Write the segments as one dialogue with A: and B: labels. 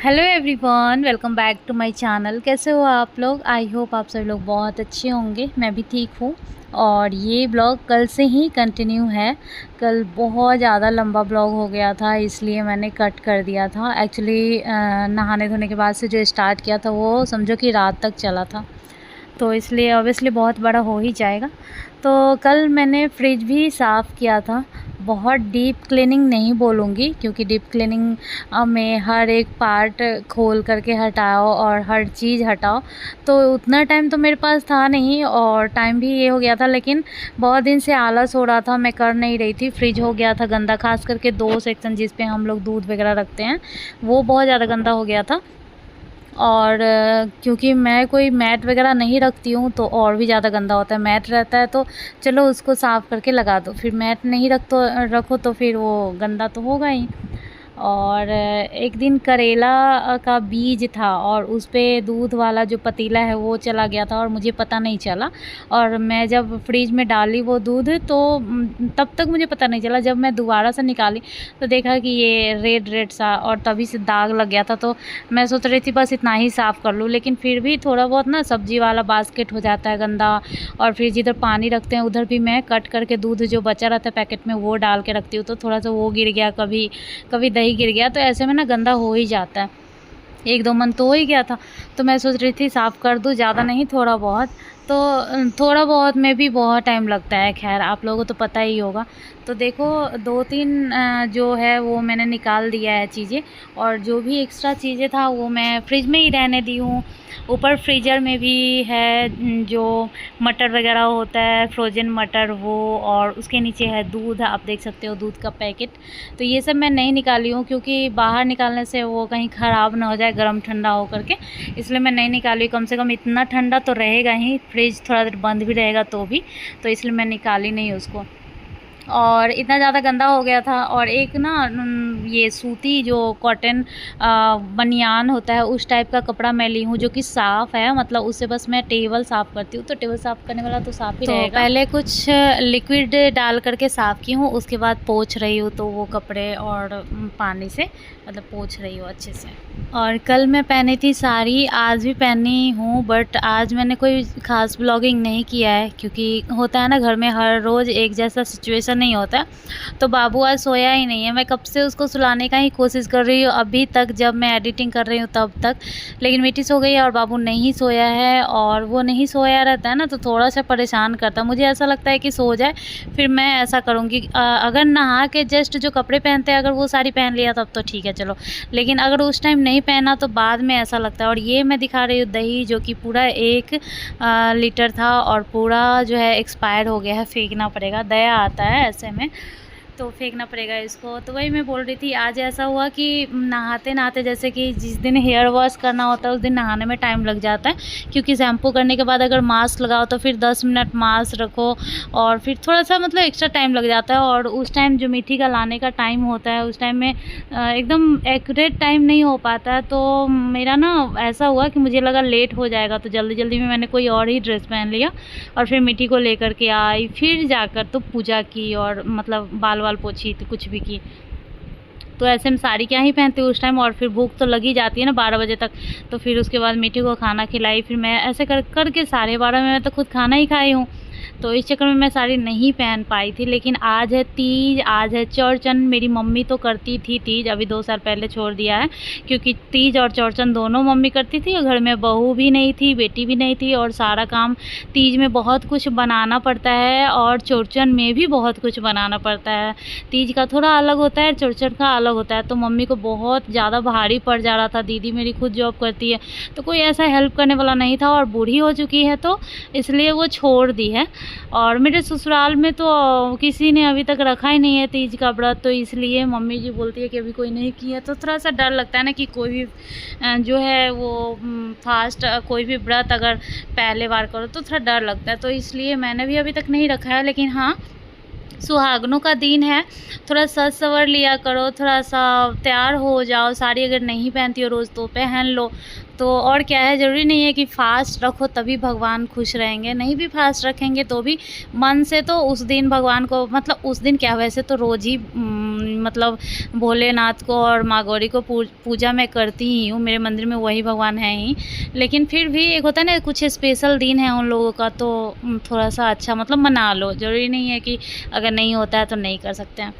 A: Hello everyone, welcome back to my channel. कैसे हो आप लोग? आई होप आप सभी लोग बहुत अच्छे होंगे। मैं भी ठीक हूँ। और ये ब्लॉग कल से ही कंटिन्यू है। कल बहुत ज़्यादा लंबा ब्लॉग हो गया था, इसलिए मैंने कट कर दिया था। एक्चुअली नहाने धोने के बाद से जो स्टार्ट किया था वो समझो कि रात तक चला था, तो इसलिए ऑब्वियसली बहुत बड़ा हो ही जाएगा। तो कल मैंने फ्रिज भी साफ़ किया था। बहुत डीप क्लीनिंग नहीं बोलूँगी, क्योंकि डीप क्लीनिंग में हर एक पार्ट खोल करके हटाओ और हर चीज़ हटाओ, तो उतना टाइम तो मेरे पास था नहीं और टाइम भी ये हो गया था। लेकिन बहुत दिन से आलस हो रहा था, मैं कर नहीं रही थी। फ्रिज हो गया था गंदा, खास करके 2 सेक्शन जिस पे हम लोग दूध वगैरह रखते हैं वो बहुत ज़्यादा गंदा हो गया था। और क्योंकि मैं कोई मैट वगैरह नहीं रखती हूँ तो और भी ज़्यादा गंदा होता है। मैट रहता है तो चलो उसको साफ़ करके लगा दो, फिर मैट नहीं रखो तो फिर वो गंदा तो होगा ही। और एक दिन करेला का बीज था और उस पे दूध वाला जो पतीला है वो चला गया था और मुझे पता नहीं चला। और मैं जब फ्रिज में डाली वो दूध तो तब तक मुझे पता नहीं चला। जब मैं दोबारा से निकाली तो देखा कि ये रेड रेड सा और तभी से दाग लग गया था। तो मैं सोच रही थी बस इतना ही साफ़ कर लूँ, लेकिन फिर भी थोड़ा बहुत ना सब्ज़ी वाला बास्केट हो जाता है गंदा। और फिर जिधर पानी रखते हैं उधर भी मैं कट करके दूध जो बचा रहता है पैकेट में वो डाल के रखती हूँ, तो थोड़ा सा वो गिर गया, कभी कभी दही गिर गया, तो ऐसे में ना गंदा हो ही जाता है। 1-2 मन तो हो ही गया था। तो मैं सोच रही थी साफ़ कर दूँ, ज़्यादा नहीं थोड़ा बहुत। तो थोड़ा बहुत में भी बहुत टाइम लगता है, खैर आप लोगों को तो पता ही होगा। तो देखो 2-3 जो है वो मैंने निकाल दिया है चीज़ें, और जो भी एक्स्ट्रा चीज़ें था वो मैं फ्रिज में ही रहने दी हूँ। ऊपर फ्रीज़र में भी है जो मटर वगैरह होता है, फ्रोज़न मटर वो, और उसके नीचे है दूध, आप देख सकते हो दूध का पैकेट। तो ये सब मैं नहीं निकाली हूँ क्योंकि बाहर निकालने से वो कहीं ख़राब ना हो जाए गर्म ठंडा हो करके, इसलिए मैं नहीं निकाली। कम से कम इतना ठंडा तो रहेगा ही, फ्रिज थोड़ा देर बंद भी रहेगा तो भी, तो इसलिए मैं निकाली नहीं उसको। और इतना ज़्यादा गंदा हो गया था। और एक ना ये सूती जो कॉटन बनियान होता है उस टाइप का कपड़ा मैं ली हूँ, जो कि साफ़ है, मतलब उससे बस मैं टेबल साफ़ करती हूँ, तो टेबल साफ़ करने वाला तो साफ़ ही रहेगा। तो पहले कुछ लिक्विड डाल करके साफ़ की हूँ, उसके बाद पोंछ रही हूँ, तो वो कपड़े और पानी से मतलब पोंछ रही हूँ अच्छे से। और कल मैं पहनी थी साड़ी, आज भी पहनी हूँ, बट आज मैंने कोई ख़ास ब्लॉगिंग नहीं किया है, क्योंकि होता है ना घर में हर रोज़ एक जैसा सिचुएशन नहीं होता है। तो बाबू आज सोया ही नहीं है, मैं कब से उसको सुलाने का ही कोशिश कर रही हूँ अभी तक, जब मैं एडिटिंग कर रही हूँ तब तक। लेकिन मिट्टी सो गई है और बाबू नहीं सोया है, और वो नहीं सोया रहता है ना तो थोड़ा सा परेशान करता है। मुझे ऐसा लगता है कि सो जाए, फिर मैं ऐसा करूँगी अगर नहा के जस्ट जो कपड़े पहनते हैं अगर वो साड़ी पहन लिया तब तो ठीक है चलो, लेकिन अगर उस टाइम नहीं पहना तो बाद में ऐसा लगता है। और ये मैं दिखा रही हूँ दही, जो कि पूरा 1 लीटर था और पूरा जो है एक्सपायर हो गया है, फेंकना पड़ेगा। दया आता है ऐसे में, तो फेंकना पड़ेगा इसको। तो वही मैं बोल रही थी, आज ऐसा हुआ कि नहाते नहाते, जैसे कि जिस दिन हेयर वॉश करना होता है उस दिन नहाने में टाइम लग जाता है, क्योंकि शैम्पू करने के बाद अगर मास्क लगाओ तो फिर 10 मिनट मास्क रखो और फिर थोड़ा सा मतलब एक्स्ट्रा टाइम लग जाता है। और उस टाइम जो मिट्टी का लाने का टाइम होता है उस टाइम में एकदम एक्यूरेट टाइम नहीं हो पाता है। तो मेरा ना ऐसा हुआ कि मुझे लगा लेट हो जाएगा, तो जल्दी जल्दी में मैंने कोई और ही ड्रेस पहन लिया और फिर मिट्टी को लेकर के आई, फिर जाकर तो पूजा की और मतलब बाल पोछी तो कुछ भी की। तो ऐसे में साड़ी क्या ही पहनती हूँ उस टाइम, और फिर भूख तो लगी जाती है ना 12 बजे तक। तो फिर उसके बाद मिट्टी को खाना खिलाई, फिर मैं ऐसे करके 12:30 में मैं तो खुद खाना ही खाई हूँ। तो इस चक्कर में मैं साड़ी नहीं पहन पाई थी। लेकिन आज है तीज, आज है चौरचन। मेरी मम्मी तो करती थी तीज, अभी 2 साल पहले छोड़ दिया है, क्योंकि तीज और चौरचन दोनों मम्मी करती थी। घर में बहू भी नहीं थी, बेटी भी नहीं थी, और सारा काम तीज में बहुत कुछ बनाना पड़ता है और चौरचन में भी बहुत कुछ बनाना पड़ता है। तीज का थोड़ा अलग होता है, चौरचन का अलग होता है। तो मम्मी को बहुत ज़्यादा भारी पड़ जा रहा था। दीदी मेरी खुद जॉब करती है, तो कोई ऐसा हेल्प करने वाला नहीं था, और बूढ़ी हो चुकी है तो इसलिए वो छोड़ दी है। और मेरे ससुराल में तो किसी ने अभी तक रखा ही नहीं है तीज का व्रत, तो इसलिए मम्मी जी बोलती है कि अभी कोई नहीं किया। तो थोड़ा सा डर लगता है ना कि कोई भी जो है वो फास्ट कोई भी व्रत अगर पहले बार करो तो थोड़ा डर लगता है, तो इसलिए मैंने भी अभी तक नहीं रखा है। लेकिन हाँ, सुहागनों का दिन है, थोड़ा सज सवर लिया करो, थोड़ा सा तैयार हो जाओ। साड़ी अगर नहीं पहनती हो रोज़ तो पहन लो। तो और क्या है, ज़रूरी नहीं है कि फ़ास्ट रखो तभी भगवान खुश रहेंगे, नहीं भी फ़ास्ट रखेंगे तो भी मन से तो उस दिन भगवान को, मतलब उस दिन क्या, वैसे तो रोज़ ही मतलब भोलेनाथ को और माँ गौरी को पूजा मैं करती ही हूँ, मेरे मंदिर में वही भगवान हैं ही। लेकिन फिर भी एक होता है ना, कुछ स्पेशल दिन है उन लोगों का, तो थोड़ा सा अच्छा मतलब मना लो, ज़रूरी नहीं है कि अगर नहीं होता है तो नहीं कर सकते हैं।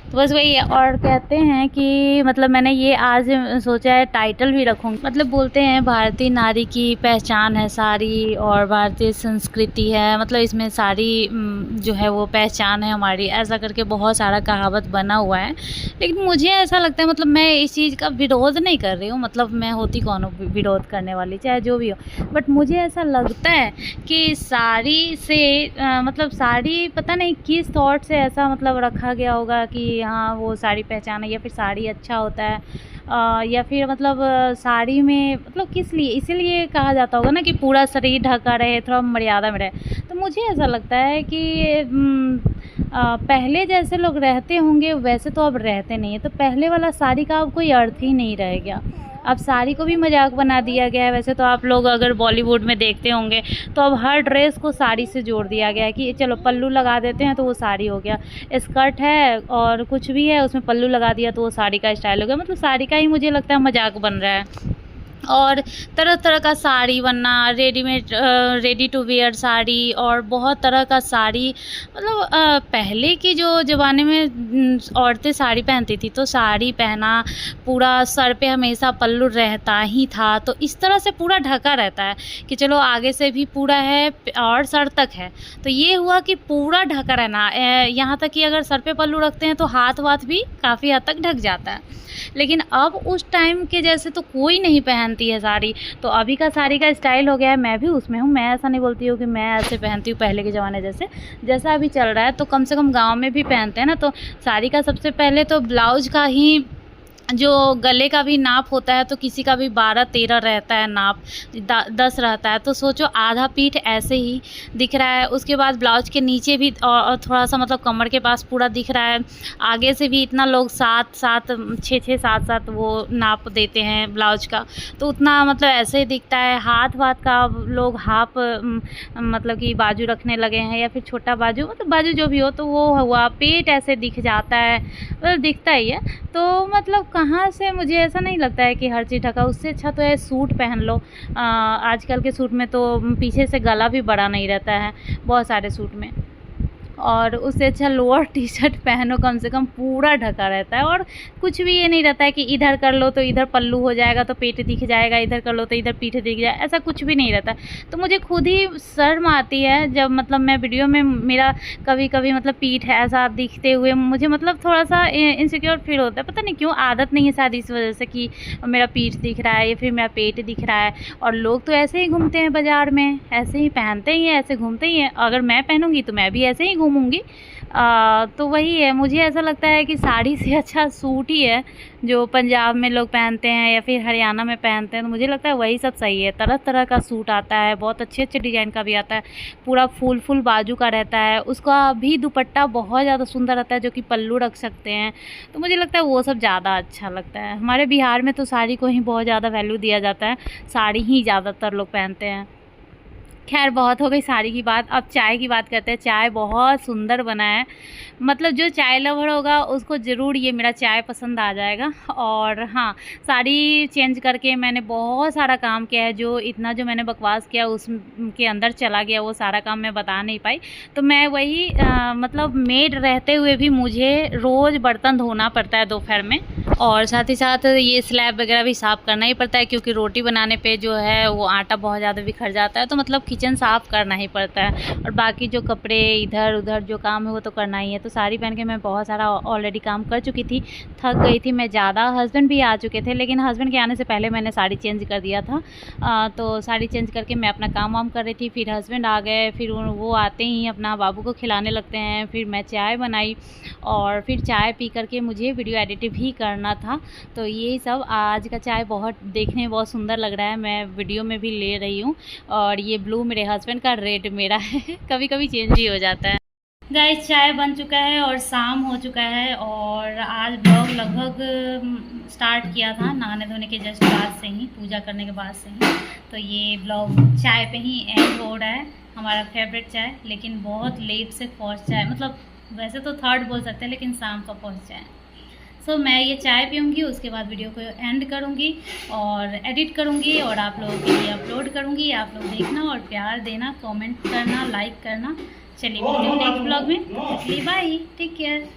A: तो बस वही है। और कहते हैं कि मतलब मैंने ये आज सोचा है टाइटल भी रखूँगी, मतलब बोलते हैं भारतीय नारी की पहचान है साड़ी और भारतीय संस्कृति है, मतलब इसमें साड़ी जो है वो पहचान है हमारी, ऐसा करके बहुत सारा कहावत बना हुआ है। लेकिन मुझे ऐसा लगता है, मतलब मैं इस चीज़ का विरोध नहीं कर रही हूँ, मतलब मैं होती कौन हूँ विरोध करने वाली, चाहे जो भी हो, बट मुझे ऐसा लगता है कि साड़ी से मतलब साड़ी पता नहीं किस थॉट से ऐसा मतलब रखा गया होगा कि हाँ वो साड़ी पहचान है, या फिर साड़ी अच्छा होता है, या फिर मतलब साड़ी में मतलब किस लिए, इसीलिए कहा जाता होगा ना कि पूरा शरीर ढका रहे, थोड़ा मर्यादा में रहे। तो मुझे ऐसा लगता है कि पहले जैसे लोग रहते होंगे वैसे तो अब रहते नहीं है, तो पहले वाला साड़ी का अब कोई अर्थ ही नहीं रह गया। अब साड़ी को भी मजाक बना दिया गया है। वैसे तो आप लोग अगर बॉलीवुड में देखते होंगे तो अब हर ड्रेस को साड़ी से जोड़ दिया गया है कि चलो पल्लू लगा देते हैं तो वो साड़ी हो गया, स्कर्ट है और कुछ भी है उसमें पल्लू लगा दिया तो वो साड़ी का स्टाइल हो गया। मतलब साड़ी का ही मुझे लगता है मजाक बन रहा है। और तरह तरह का साड़ी बनना, readymade ready to wear sari और बहुत तरह का साड़ी, मतलब पहले के जो ज़माने में औरतें साड़ी पहनती थी तो साड़ी पहना, पूरा सर पे हमेशा पल्लू रहता ही था, तो इस तरह से पूरा ढका रहता है कि चलो आगे से भी पूरा है और सर तक है। तो ये हुआ कि पूरा ढका रहना, यहाँ तक कि अगर सर पे पल्लू रखते हैं तो हाथ वाथ भी काफ़ी हद तक ढक जाता है। लेकिन अब उस टाइम के जैसे तो कोई नहीं पहनती है साड़ी, तो अभी का साड़ी का स्टाइल हो गया है, मैं भी उसमें हूँ। मैं ऐसा नहीं बोलती हूँ कि मैं ऐसे पहनती हूँ पहले के ज़माने जैसे, जैसा अभी चल रहा है। तो कम से कम गाँव में भी पहनते हैं ना, तो साड़ी का सबसे पहले तो ब्लाउज का ही जो गले का भी नाप होता है, तो किसी का भी 12-13 रहता है नाप, 10 रहता है, तो सोचो आधा पीठ ऐसे ही दिख रहा है। उसके बाद ब्लाउज के नीचे भी और थोड़ा सा मतलब कमर के पास पूरा दिख रहा है, आगे से भी इतना लोग 6-6 7-7 वो नाप देते हैं ब्लाउज का, तो उतना मतलब ऐसे ही दिखता है। हाथ वाथ का लोग हाफ मतलब कि बाजू रखने लगे हैं, या फिर छोटा बाजू, मतलब बाजू जो भी हो, तो वो हुआ। पेट ऐसे दिख जाता है, मतलब दिखता ही है। तो मतलब कहाँ से, मुझे ऐसा नहीं लगता है कि हर चीज़ ढका, उससे अच्छा तो है सूट पहन लो। आजकल के सूट में तो पीछे से गला भी बड़ा नहीं रहता है बहुत सारे सूट में, और उससे अच्छा लोअर टी शर्ट पहनो, कम से कम पूरा ढका रहता है। और कुछ भी ये नहीं रहता है कि इधर कर लो तो इधर पल्लू हो जाएगा तो पेट दिख जाएगा, इधर कर लो तो इधर पीठ दिख जाए, ऐसा कुछ भी नहीं रहता। तो मुझे खुद ही शर्म आती है जब मतलब मैं वीडियो में मेरा कभी कभी मतलब पीठ ऐसा दिखते हुए मुझे मतलब थोड़ा सा इनसिक्योर फील होता है। पता नहीं क्यों, आदत नहीं है शायद इस वजह से कि मेरा पीठ दिख रहा है या फिर मेरा पेट दिख रहा है। और लोग तो ऐसे ही घूमते हैं बाज़ार में, ऐसे ही पहनते ही हैं, ऐसे घूमते ही हैं। अगर मैं पहनूंगी तो मैं भी ऐसे ही घूमूंगी। तो वही है, मुझे ऐसा लगता है कि साड़ी से अच्छा सूट ही है जो पंजाब में लोग पहनते हैं या फिर हरियाणा में पहनते हैं, तो मुझे लगता है वही सब सही है। तरह तरह का सूट आता है, बहुत अच्छे अच्छे डिज़ाइन का भी आता है, पूरा फुल बाजू का रहता है, उसका भी दुपट्टा बहुत ज़्यादा सुंदर रहता है जो कि पल्लू रख सकते हैं। तो मुझे लगता है वो सब ज़्यादा अच्छा लगता है। हमारे बिहार में तो साड़ी को ही बहुत ज़्यादा वैल्यू दिया जाता है, साड़ी ही ज़्यादातर लोग पहनते हैं। खैर बहुत हो गई साड़ी की बात, अब चाय की बात करते हैं। चाय बहुत सुंदर बना है, मतलब जो चाय लवर होगा उसको ज़रूर ये मेरा चाय पसंद आ जाएगा। और हाँ, साड़ी चेंज करके मैंने बहुत सारा काम किया है, जो इतना जो मैंने बकवास किया उसके अंदर चला गया, वो सारा काम मैं बता नहीं पाई। तो मैं वही मतलब मेड रहते हुए भी मुझे रोज़ बर्तन धोना पड़ता है दोपहर में, और साथ ही साथ ये स्लैब वगैरह भी साफ़ करना ही पड़ता है, क्योंकि रोटी बनाने पे जो है वो आटा बहुत ज़्यादा बिखर जाता है, तो मतलब किचन साफ़ करना ही पड़ता है। और बाकी जो कपड़े इधर उधर जो काम है वो तो करना ही है। तो साड़ी पहन के मैं बहुत सारा ऑलरेडी काम कर चुकी थी, थक गई थी मैं ज़्यादा। हस्बैंड भी आ चुके थे, लेकिन हस्बैंड के आने से पहले मैंने साड़ी चेंज कर दिया था। तो साड़ी चेंज करके मैं अपना काम वाम कर रही थी, फिर हस्बैंड आ गए, फिर वो आते ही अपना बाबू को खिलाने लगते हैं, फिर मैं चाय बनाई, और फिर चाय पी करके मुझे वीडियो एडिट भी करना था। तो यही सब, आज का चाय बहुत देखने में बहुत सुंदर लग रहा है, मैं वीडियो में भी ले रही हूँ। और ये ब्लू मेरे हस्बैंड का, रेड मेरा है कभी कभी चेंज भी हो जाता है। गाइस चाय बन चुका है और शाम हो चुका है, और आज ब्लॉग लगभग स्टार्ट किया था नहाने धोने के जस्ट बाद से ही, पूजा करने के बाद से ही। तो ये ब्लॉग चाय पे ही एंड हो रहा है, हमारा फेवरेट चाय, लेकिन बहुत लेट से फर्स्ट चाय, मतलब वैसे तो थर्ड बोल सकते हैं, लेकिन शाम का पहुँच जाए। सो मैं ये चाय पीऊँगी, उसके बाद वीडियो को एंड करूँगी और एडिट करूँगी और आप लोगों के लिए अपलोड करूँगी। आप लोग देखना और प्यार देना, कमेंट करना, लाइक करना। चलिए मिलते हैं नेक्स्ट ब्लॉग में। इसलिए बाय, टेक केयर।